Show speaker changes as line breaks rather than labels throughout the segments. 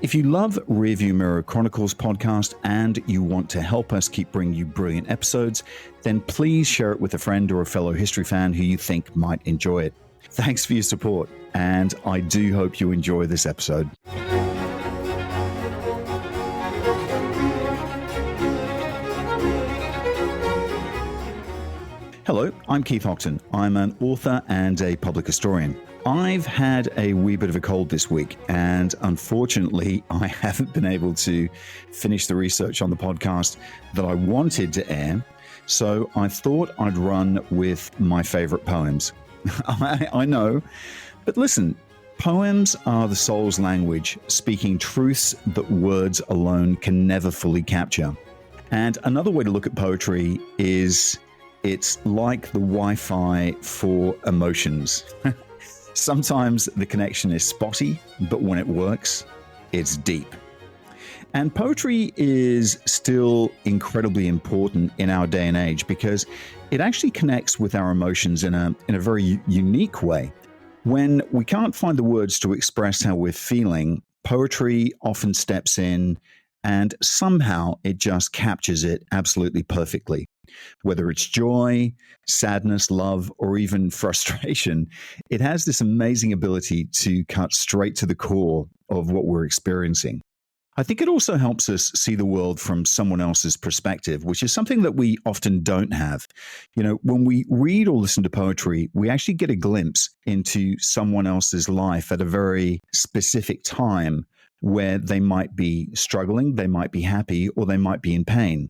If you love Rearview Mirror Chronicles podcast and you want to help us keep bringing you brilliant episodes, then please share it with a friend or a fellow history fan who you think might enjoy it. Thanks for your support, and I do hope you enjoy this episode. Hello, I'm Keith Hockton. I'm an author and a public historian. I've had a wee bit of a cold this week, and unfortunately, I haven't been able to finish the research on the podcast that I wanted to air, so I thought I'd run with my favorite poems. I know, but listen, poems are the soul's language, speaking truths that words alone can never fully capture. And another way to look at poetry is it's like the Wi-Fi for emotions. Sometimes the connection is spotty, but when it works, it's deep. And poetry is still incredibly important in our day and age because it actually connects with our emotions in a very unique way. When we can't find the words to express how we're feeling, poetry often steps in and somehow it just captures it absolutely perfectly. Whether it's joy, sadness, love, or even frustration, it has this amazing ability to cut straight to the core of what we're experiencing. I think it also helps us see the world from someone else's perspective, which is something that we often don't have. You know, when we read or listen to poetry, we actually get a glimpse into someone else's life at a very specific time where they might be struggling, they might be happy, or they might be in pain.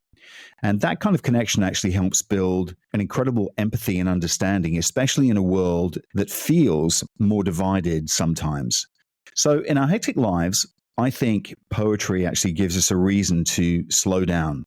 And that kind of connection actually helps build an incredible empathy and understanding, especially in a world that feels more divided sometimes. So in our hectic lives, I think poetry actually gives us a reason to slow down.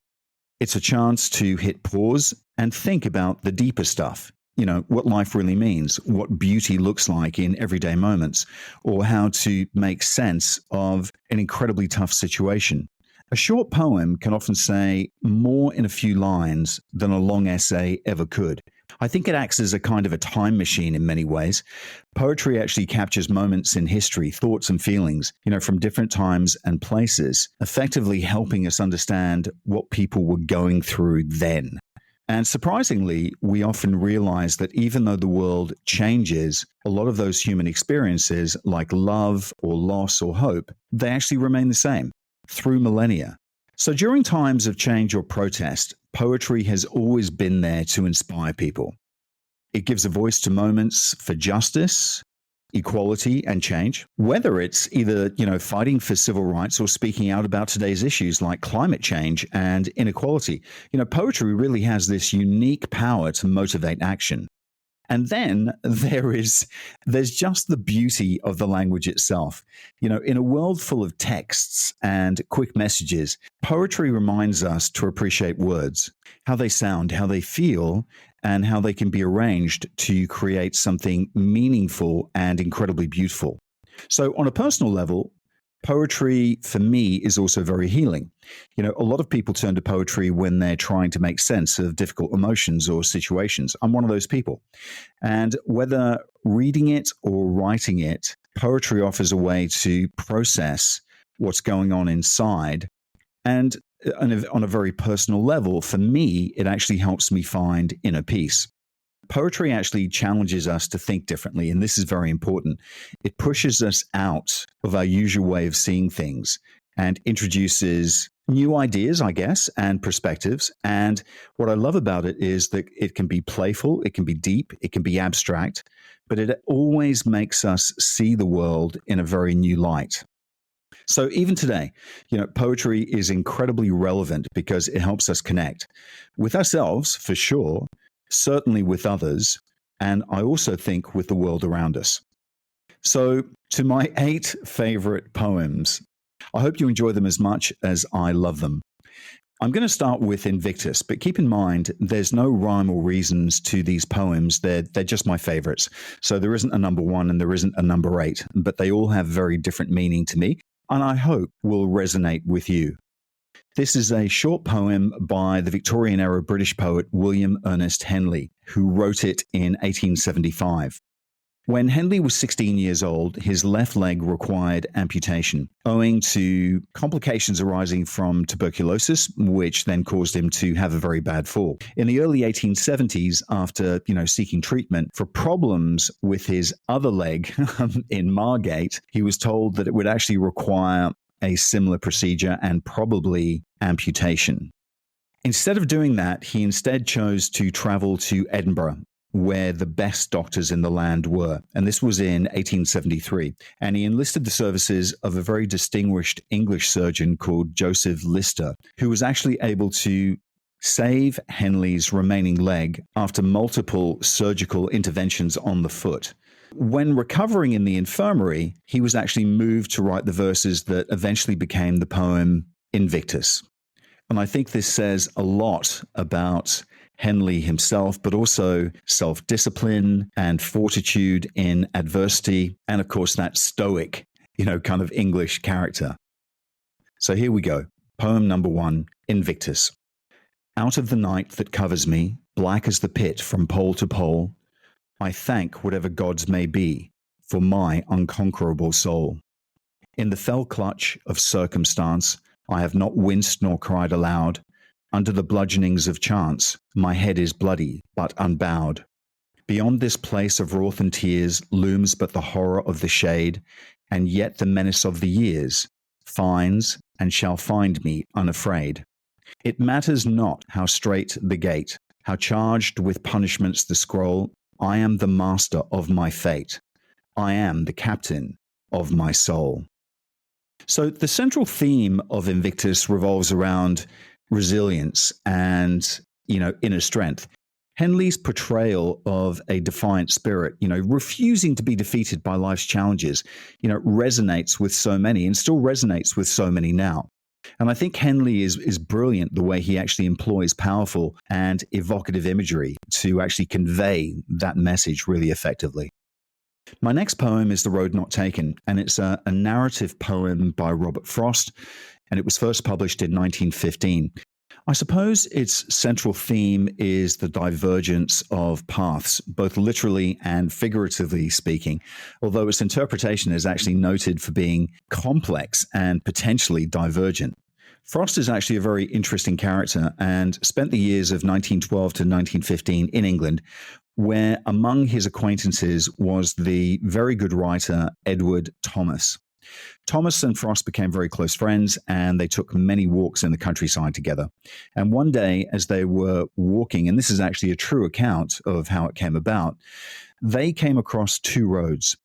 It's a chance to hit pause and think about the deeper stuff. You know, what life really means, what beauty looks like in everyday moments, or how to make sense of an incredibly tough situation. A short poem can often say more in a few lines than a long essay ever could. I think it acts as a kind of a time machine in many ways. Poetry actually captures moments in history, thoughts and feelings, from different times and places, effectively helping us understand what people were going through then. And surprisingly, we often realize that even though the world changes, a lot of those human experiences, like love or loss or hope, they actually remain the same through millennia. So during times of change or protest, poetry has always been there to inspire people. It gives a voice to moments for justice, equality, and change, whether it's either, fighting for civil rights or speaking out about today's issues like climate change and inequality. Poetry really has this unique power to motivate action. And then there's just the beauty of the language itself. In a world full of texts and quick messages, poetry reminds us to appreciate words, how they sound, how they feel, and how they can be arranged to create something meaningful and incredibly beautiful. So on a personal level, poetry for me is also very healing. A lot of people turn to poetry when they're trying to make sense of difficult emotions or situations. I'm one of those people. And whether reading it or writing it, poetry offers a way to process what's going on inside. And on a very personal level, for me, it actually helps me find inner peace. Poetry actually challenges us to think differently, and this is very important. It pushes us out of our usual way of seeing things and introduces new ideas, I guess, and perspectives. And what I love about it is that it can be playful, it can be deep, it can be abstract, but it always makes us see the world in a very new light. So even today, poetry is incredibly relevant because it helps us connect with ourselves, for sure, certainly with others, and I also think with the world around us. So to my 8 favorite poems, I hope you enjoy them as much as I love them. I'm going to start with Invictus, but keep in mind, there's no rhyme or reasons to these poems. They're just my favorites. So there isn't a number 1 and there isn't a number 8, but they all have very different meaning to me, and I hope will resonate with you. This is a short poem by the Victorian-era British poet William Ernest Henley, who wrote it in 1875. When Henley was 16 years old, his left leg required amputation owing to complications arising from tuberculosis, which then caused him to have a very bad fall. In the early 1870s, after, seeking treatment for problems with his other leg in Margate, he was told that it would actually require a similar procedure and probably amputation. Instead of doing that, he instead chose to travel to Edinburgh, where the best doctors in the land were. And this was in 1873. And he enlisted the services of a very distinguished English surgeon called Joseph Lister, who was actually able to save Henley's remaining leg after multiple surgical interventions on the foot. When recovering in the infirmary, he was actually moved to write the verses that eventually became the poem Invictus. And I think this says a lot about Henley himself, but also self-discipline and fortitude in adversity, and of course that stoic, kind of English character. So here we go. Poem number 1, Invictus. Out of the night that covers me, black as the pit from pole to pole, I thank whatever gods may be for my unconquerable soul. In the fell clutch of circumstance, I have not winced nor cried aloud. Under the bludgeonings of chance, my head is bloody but unbowed. Beyond this place of wrath and tears looms but the horror of the shade, and yet the menace of the years finds and shall find me unafraid. It matters not how strait the gate, how charged with punishments the scroll, I am the master of my fate. I am the captain of my soul. So the central theme of Invictus revolves around resilience and, inner strength. Henley's portrayal of a defiant spirit, refusing to be defeated by life's challenges, resonates with so many and still resonates with so many now. And I think Henley is brilliant the way he actually employs powerful and evocative imagery to actually convey that message really effectively. My next poem is The Road Not Taken, and it's a narrative poem by Robert Frost, and it was first published in 1915. I suppose its central theme is the divergence of paths, both literally and figuratively speaking, although its interpretation is actually noted for being complex and potentially divergent. Frost is actually a very interesting character and spent the years of 1912 to 1915 in England, where among his acquaintances was the very good writer Edward Thomas. Thomas and Frost became very close friends, and they took many walks in the countryside together. And one day, as they were walking, and this is actually a true account of how it came about, they came across two roads.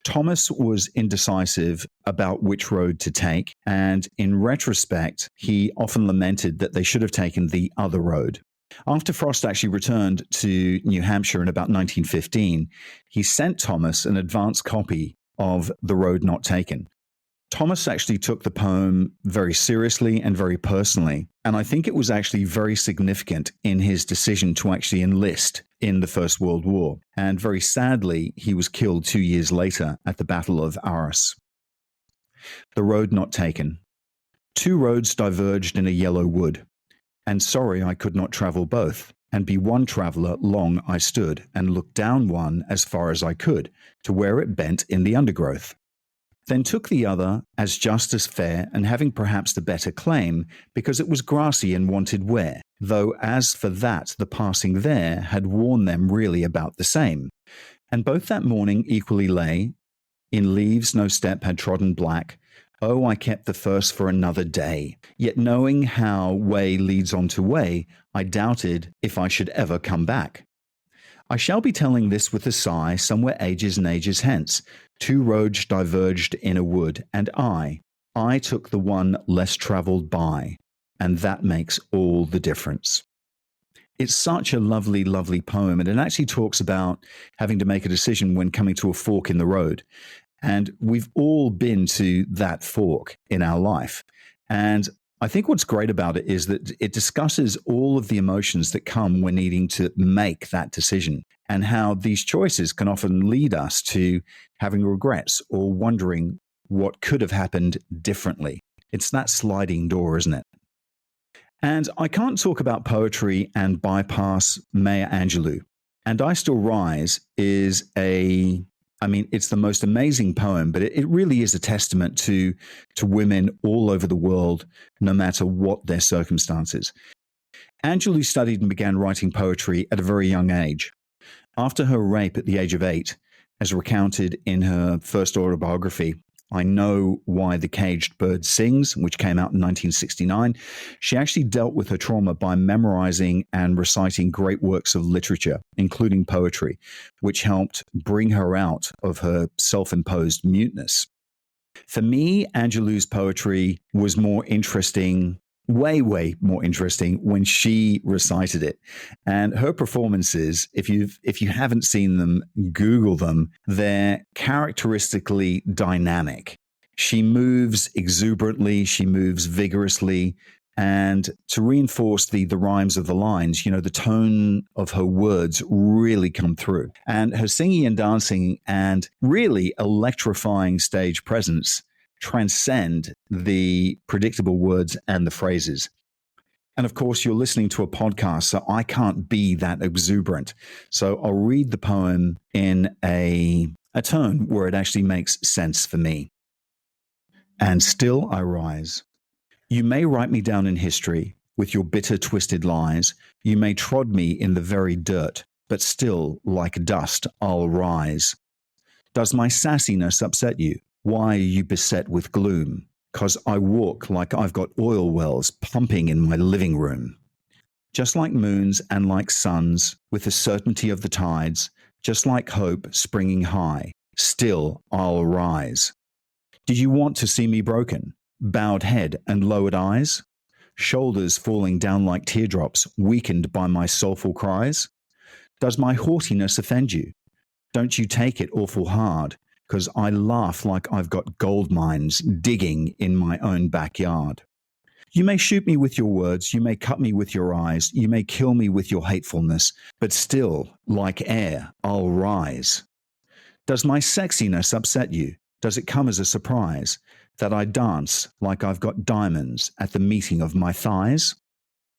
Thomas was indecisive about which road to take, and in retrospect, he often lamented that they should have taken the other road. After Frost actually returned to New Hampshire in about 1915, he sent Thomas an advance copy of The Road Not Taken. Thomas actually took the poem very seriously and very personally, and I think it was actually very significant in his decision to actually enlist in the First World War. And very sadly, he was killed 2 years later at the Battle of Arras. The Road Not Taken. Two roads diverged in a yellow wood, and sorry I could not travel both, and be one traveller long I stood, and looked down one as far as I could, to where it bent in the undergrowth. Then took the other as just as fair, and having perhaps the better claim, because it was grassy and wanted wear, though as for that the passing there had worn them really about the same. And both that morning equally lay, in leaves no step had trodden black. Oh, I kept the first for another day, yet knowing how way leads on to way, I doubted if I should ever come back. I shall be telling this with a sigh, somewhere ages and ages hence. Two roads diverged in a wood, and I took the one less travelled by, and that makes all the difference. It's such a lovely, lovely poem, and it actually talks about having to make a decision when coming to a fork in the road. And we've all been to that fork in our life. And I think what's great about it is that it discusses all of the emotions that come when needing to make that decision, and how these choices can often lead us to having regrets or wondering what could have happened differently. It's that sliding door, isn't it? And I can't talk about poetry and bypass Maya Angelou. And I Still Rise is a I mean, it's the most amazing poem, but it really is a testament to women all over the world, no matter what their circumstances. Angelou studied and began writing poetry at a very young age. After her rape at the age of 8, as recounted in her first autobiography, I Know Why the Caged Bird Sings, which came out in 1969, she actually dealt with her trauma by memorizing and reciting great works of literature, including poetry, which helped bring her out of her self-imposed muteness. For me, Angelou's poetry was more interesting, way more interesting when she recited it. And her performances, if you haven't seen them, Google them. They're characteristically dynamic. She moves exuberantly, she moves vigorously, and to reinforce the rhymes of the lines, the tone of her words really come through. And her singing and dancing and really electrifying stage presence transcend the predictable words and the phrases. And of course, you're listening to a podcast, so I can't be that exuberant. So I'll read the poem in a tone where it actually makes sense for me. And still I rise. You may write me down in history with your bitter, twisted lies. You may trod me in the very dirt, but still, like dust, I'll rise. Does my sassiness upset you? Why are you beset with gloom? 'Cause I walk like I've got oil wells pumping in my living room. Just like moons and like suns, with the certainty of the tides, just like hope springing high, still I'll rise. Did you want to see me broken? Bowed head and lowered eyes? Shoulders falling down like teardrops, weakened by my soulful cries? Does my haughtiness offend you? Don't you take it awful hard, 'cause I laugh like I've got gold mines digging in my own backyard. You may shoot me with your words, you may cut me with your eyes, you may kill me with your hatefulness, but still, like air, I'll rise. Does my sexiness upset you? Does it come as a surprise that I dance like I've got diamonds at the meeting of my thighs?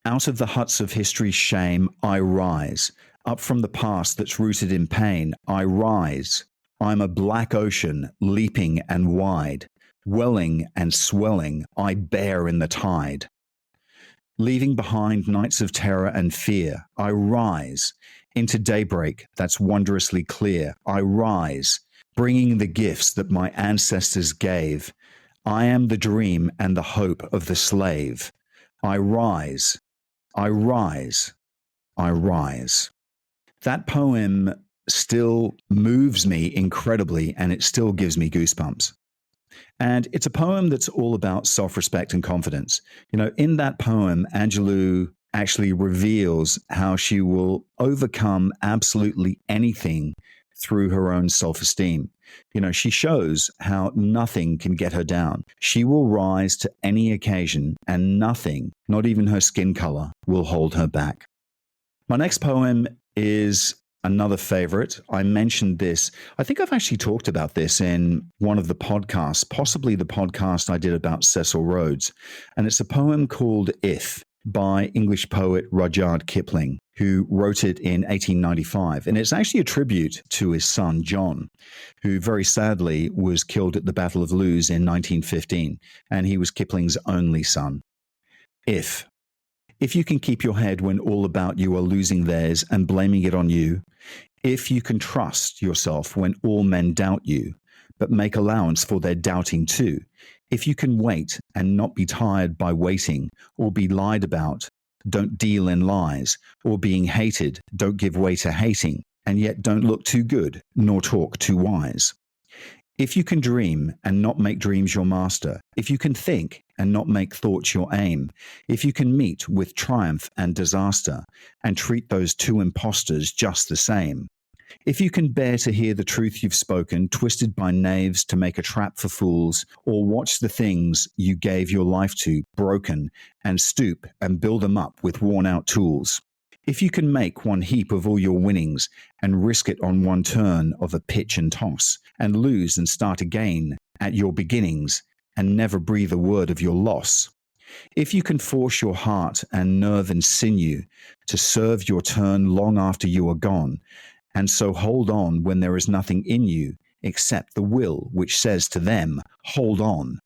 Out of the huts of history's shame, I rise. Up from the past that's rooted in pain, I rise. I'm a black ocean, leaping and wide. Welling and swelling, I bear in the tide. Leaving behind nights of terror and fear, I rise. Into daybreak that's wondrously clear, I rise. Bringing the gifts that my ancestors gave. I am the dream and the hope of the slave. I rise, I rise, I rise. That poem still moves me incredibly, and it still gives me goosebumps. And it's a poem that's all about self-respect and confidence. In that poem, Angelou actually reveals how she will overcome absolutely anything through her own self-esteem. She shows how nothing can get her down. She will rise to any occasion, and nothing, not even her skin color, will hold her back. My next poem is another favorite. I mentioned this. I think I've actually talked about this in one of the podcasts, possibly the podcast I did about Cecil Rhodes. And it's a poem called If by English poet Rudyard Kipling, who wrote it in 1895. And it's actually a tribute to his son, John, who very sadly was killed at the Battle of Lewes in 1915. And he was Kipling's only son. If you can keep your head when all about you are losing theirs and blaming it on you, if you can trust yourself when all men doubt you, but make allowance for their doubting too, if you can wait and not be tired by waiting or be lied about, don't deal in lies, or being hated, don't give way to hating, and yet don't look too good nor talk too wise. If you can dream and not make dreams your master, if you can think and not make thoughts your aim, if you can meet with triumph and disaster and treat those two impostors just the same, if you can bear to hear the truth you've spoken, twisted by knaves to make a trap for fools, or watch the things you gave your life to broken and stoop and build them up with worn-out tools, if you can make one heap of all your winnings and risk it on one turn of a pitch and toss, and lose and start again at your beginnings and never breathe a word of your loss, if you can force your heart and nerve and sinew to serve your turn long after you are gone, and so hold on when there is nothing in you, except the will which says to them, hold on.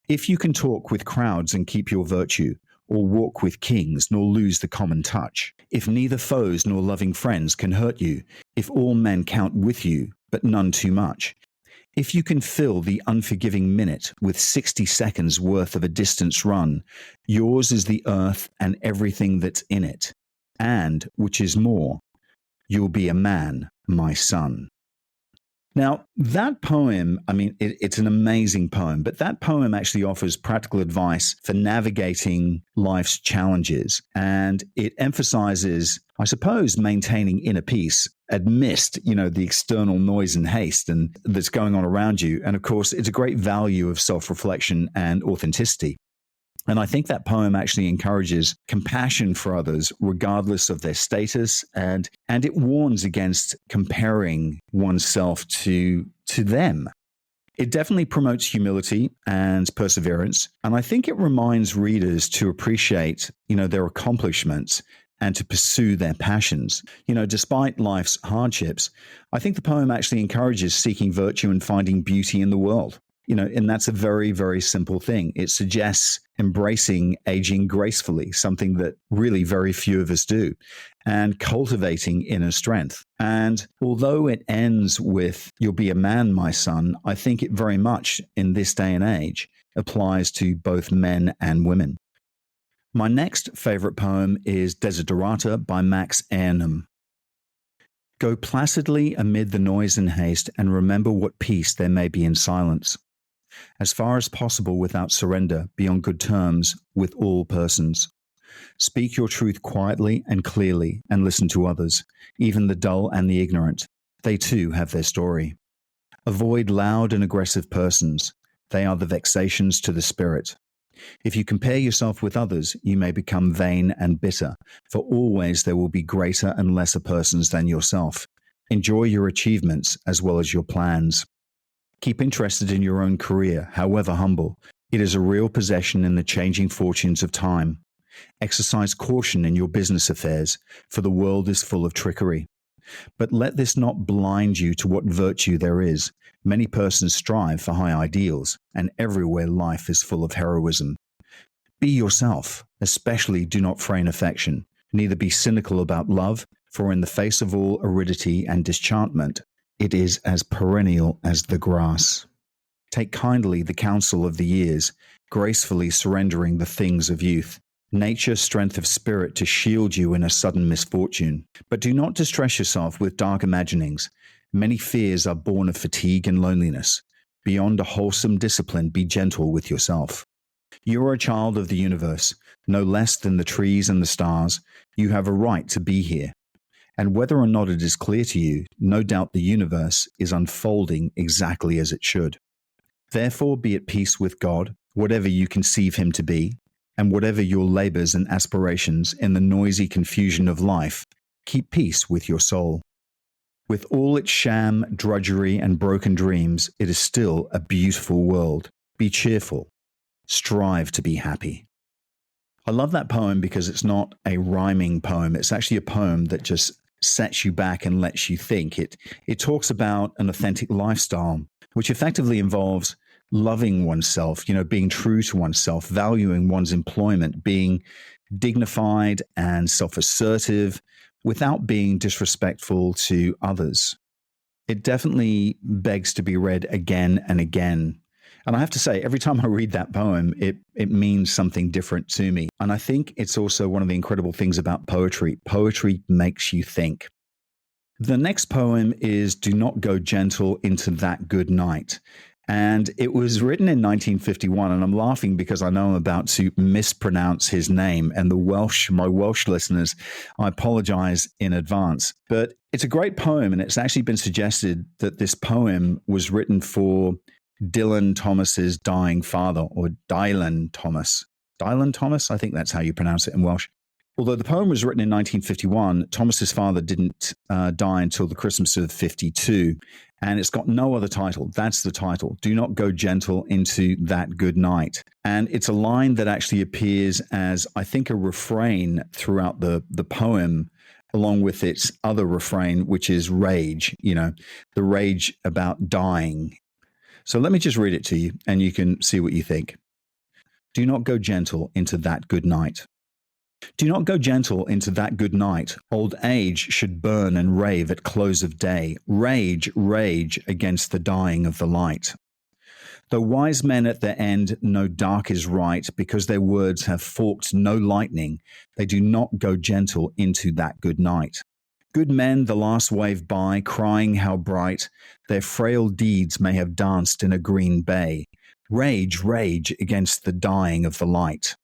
If you can talk with crowds and keep your virtue, or walk with kings nor lose the common touch, if neither foes nor loving friends can hurt you, if all men count with you, but none too much, if you can fill the unforgiving minute with 60 seconds worth of a distance run, yours is the earth and everything that's in it, and, which is more, you'll be a man, my son. Now, that poem, I mean, it's an amazing poem, but that poem actually offers practical advice for navigating life's challenges. And it emphasizes, I suppose, maintaining inner peace amidst, the external noise and haste and that's going on around you. And of course, it's a great value of self-reflection and authenticity. And I think that poem actually encourages compassion for others, regardless of their status, and it warns against comparing oneself to them. It definitely promotes humility and perseverance, and I think it reminds readers to appreciate, their accomplishments and to pursue their passions. Despite life's hardships, I think the poem actually encourages seeking virtue and finding beauty in the world. And that's a very, very simple thing. It suggests embracing aging gracefully, something that really very few of us do, and cultivating inner strength. And although it ends with, you'll be a man, my son, I think it very much in this day and age applies to both men and women. My next favorite poem is Desiderata by Max Ehrnum. Go placidly amid the noise and haste and remember what peace there may be in silence. As far as possible without surrender, be on good terms with all persons. Speak your truth quietly and clearly and listen to others, even the dull and the ignorant. They too have their story. Avoid loud and aggressive persons. They are the vexations to the spirit. If you compare yourself with others, you may become vain and bitter, for always there will be greater and lesser persons than yourself. Enjoy your achievements as well as your plans. Keep interested in your own career, however humble. It is a real possession in the changing fortunes of time. Exercise caution in your business affairs, for the world is full of trickery. But let this not blind you to what virtue there is. Many persons strive for high ideals, and everywhere life is full of heroism. Be yourself, especially do not feign affection. Neither be cynical about love, for in the face of all aridity and disenchantment, it is as perennial as the grass. Take kindly the counsel of the years, gracefully surrendering the things of youth. Nature, strength of spirit to shield you in a sudden misfortune. But do not distress yourself with dark imaginings. Many fears are born of fatigue and loneliness. Beyond a wholesome discipline, be gentle with yourself. You are a child of the universe, no less than the trees and the stars. You have a right to be here. And whether or not it is clear to you, no doubt the universe is unfolding exactly as it should. Therefore, be at peace with God, whatever you conceive him to be, and whatever your labors and aspirations in the noisy confusion of life, keep peace with your soul. With all its sham, drudgery, and broken dreams, it is still a beautiful world. Be cheerful. Strive to be happy. I love that poem because it's not a rhyming poem. It's actually a poem that just sets you back and lets you think. It talks about an authentic lifestyle, which effectively involves loving oneself, being true to oneself, valuing one's employment, being dignified and self-assertive without being disrespectful to others. It definitely begs to be read again and again. And I have to say, every time I read that poem, it means something different to me. And I think it's also one of the incredible things about poetry. Poetry makes you think. The next poem is Do Not Go Gentle Into That Good Night. And it was written in 1951, and I'm laughing because I know I'm about to mispronounce his name. And my Welsh listeners, I apologize in advance. But it's a great poem, and it's actually been suggested that this poem was written for Dylan Thomas's dying father, or Dylan Thomas. Dylan Thomas? I think that's how you pronounce it in Welsh. Although the poem was written in 1951, Thomas's father didn't die until the Christmas of 52, and it's got no other title. That's the title. Do not go gentle into that good night. And it's a line that actually appears as, I think, a refrain throughout the poem, along with its other refrain, which is rage, the rage about dying. So let me just read it to you and you can see what you think. Do not go gentle into that good night. Do not go gentle into that good night. Old age should burn and rave at close of day. Rage, rage against the dying of the light. Though wise men at their end know dark is right, because their words have forked no lightning, they do not go gentle into that good night. Good men the last wave by, crying how bright their frail deeds may have danced in a green bay. Rage, rage against the dying of the light.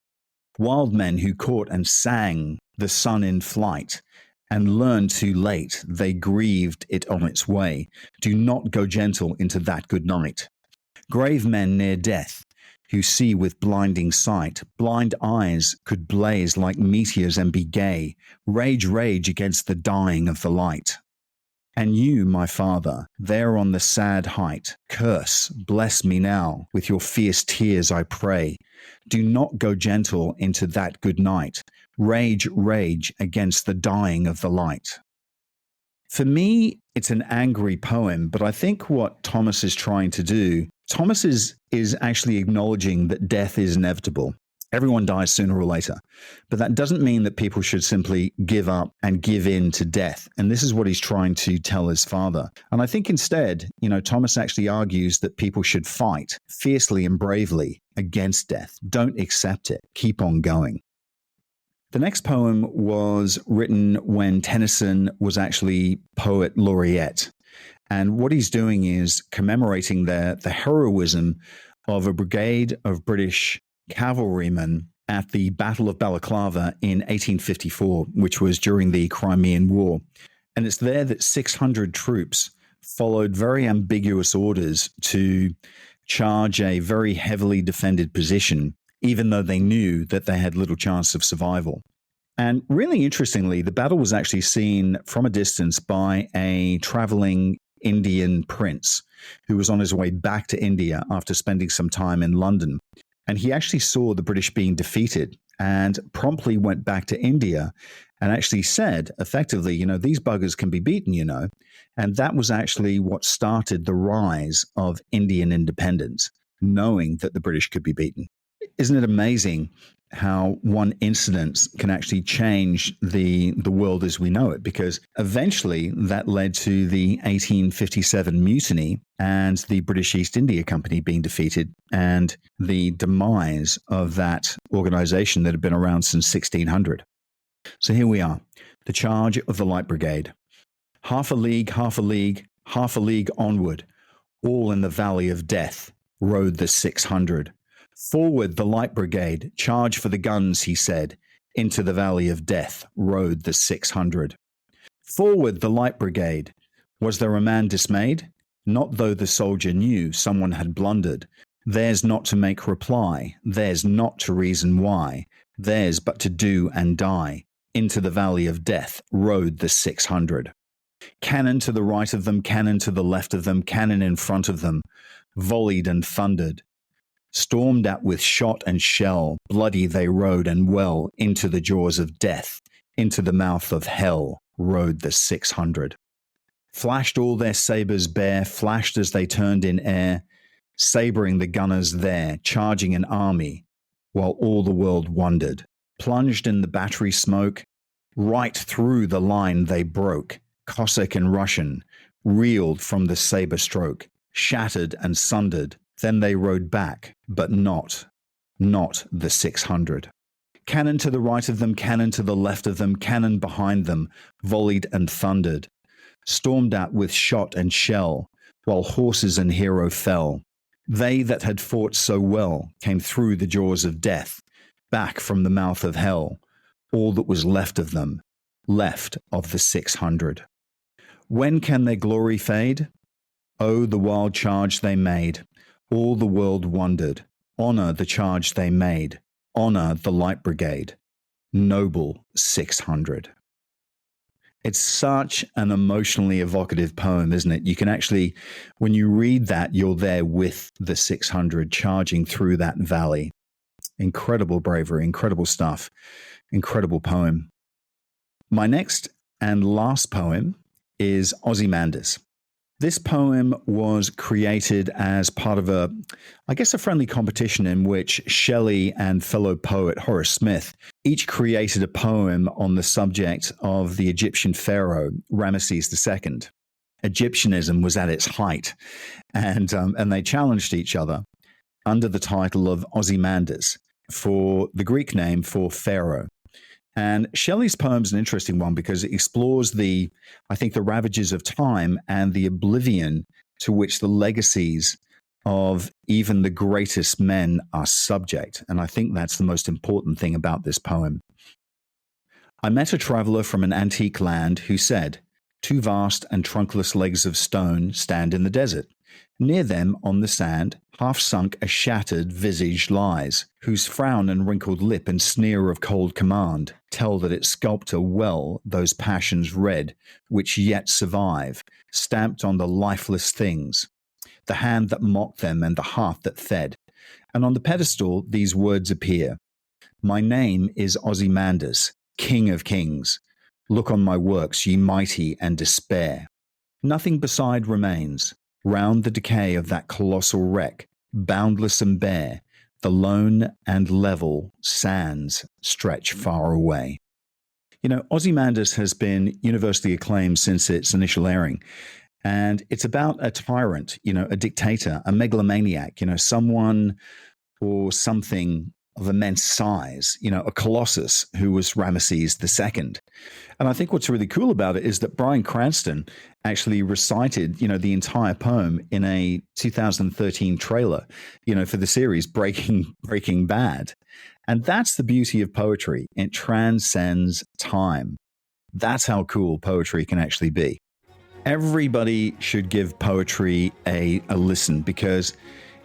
Wild men who caught and sang the sun in flight, and learned too late they grieved it on its way, do not go gentle into that good night. Grave men near death, who see with blinding sight, blind eyes could blaze like meteors and be gay, rage, rage against the dying of the light. And you, my father, there on the sad height, curse, bless me now, with your fierce tears I pray. Do not go gentle into that good night, rage, rage against the dying of the light. For me, it's an angry poem, but I think what Thomas is trying to do, Thomas is actually acknowledging that death is inevitable. Everyone dies sooner or later. But that doesn't mean that people should simply give up and give in to death. And this is what he's trying to tell his father. And I think instead, Thomas actually argues that people should fight fiercely and bravely against death. Don't accept it. Keep on going. The next poem was written when Tennyson was actually poet laureate. And what he's doing is commemorating the heroism of a brigade of British cavalrymen at the Battle of Balaclava in 1854, which was during the Crimean War. And it's there that 600 troops followed very ambiguous orders to charge a very heavily defended position, even though they knew that they had little chance of survival. And really interestingly, the battle was actually seen from a distance by a traveling Indian prince who was on his way back to India after spending some time in London. And he actually saw the British being defeated and promptly went back to India and actually said, effectively, these buggers can be beaten, And that was actually what started the rise of Indian independence, knowing that the British could be beaten. Isn't it amazing how one incident can actually change the world as we know it? Because eventually that led to the 1857 mutiny and the British East India Company being defeated and the demise of that organization that had been around since 1600. So here we are, the charge of the Light Brigade. Half a league, half a league, half a league onward, all in the valley of death, rode the 600. Forward the Light Brigade, charge for the guns, he said. Into the valley of death rode the 600. Forward the Light Brigade. Was there a man dismayed? Not though the soldier knew someone had blundered. Theirs not to make reply, theirs not to reason why, theirs but to do and die. Into the valley of death rode the 600. Cannon to the right of them, cannon to the left of them, cannon in front of them, volleyed and thundered. Stormed at with shot and shell, bloody they rode and well, into the jaws of death, into the mouth of hell, rode the 600. Flashed all their sabres bare, flashed as they turned in air, sabring the gunners there, charging an army, while all the world wondered. Plunged in the battery smoke, right through the line they broke, Cossack and Russian, reeled from the sabre stroke, shattered and sundered. Then they rode back, but not the 600. Cannon to the right of them, cannon to the left of them, cannon behind them, volleyed and thundered. Stormed at with shot and shell, while horses and hero fell. They that had fought so well came through the jaws of death, back from the mouth of hell, all that was left of them, left of the 600. When can their glory fade? Oh, the wild charge they made. All the world wondered. Honor the charge they made. Honor the Light Brigade. Noble 600. It's such an emotionally evocative poem, isn't it? You can actually, when you read that, you're there with the 600 charging through that valley. Incredible bravery, incredible stuff, incredible poem. My next and last poem is Ozymandias. This poem was created as part of a friendly competition in which Shelley and fellow poet Horace Smith each created a poem on the subject of the Egyptian pharaoh Ramesses II. Egyptianism was at its height, and they challenged each other under the title of Ozymandias, for the Greek name for pharaoh. And Shelley's poem is an interesting one because it explores the ravages of time and the oblivion to which the legacies of even the greatest men are subject. And I think that's the most important thing about this poem. I met a traveler from an antique land who said, "Two vast and trunkless legs of stone stand in the desert. Near them, on the sand, half sunk a shattered visage lies, whose frown and wrinkled lip and sneer of cold command tell that its sculptor well those passions read which yet survive, stamped on the lifeless things, the hand that mocked them and the heart that fed. And on the pedestal these words appear, My name is Ozymandias, King of Kings. Look on my works, ye mighty, and despair. Nothing beside remains. Round the decay of that colossal wreck, boundless and bare, the lone and level sands stretch far away." You know, Ozymandias has been universally acclaimed since its initial airing. And it's about a tyrant, a dictator, a megalomaniac, someone or something of immense size, a colossus who was Ramesses II. And I think what's really cool about it is that Bryan Cranston actually recited, the entire poem in a 2013 trailer, for the series Breaking Bad. And that's the beauty of poetry. It transcends time. That's how cool poetry can actually be. Everybody should give poetry a listen because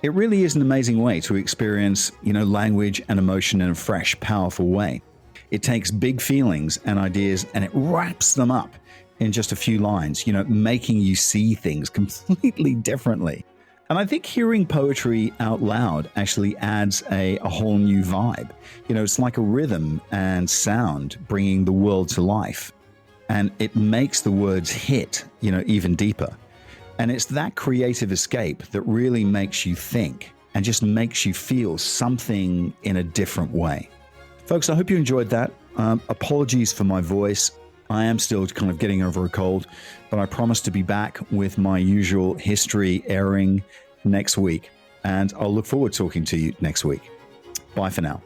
it really is an amazing way to experience, language and emotion in a fresh, powerful way. It takes big feelings and ideas and it wraps them up in just a few lines, making you see things completely differently. And I think hearing poetry out loud actually adds a whole new vibe. It's like a rhythm and sound bringing the world to life. And it makes the words hit, even deeper. And it's that creative escape that really makes you think and just makes you feel something in a different way. Folks, I hope you enjoyed that. Apologies for my voice. I am still kind of getting over a cold, but I promise to be back with my usual history airing next week. And I'll look forward to talking to you next week. Bye for now.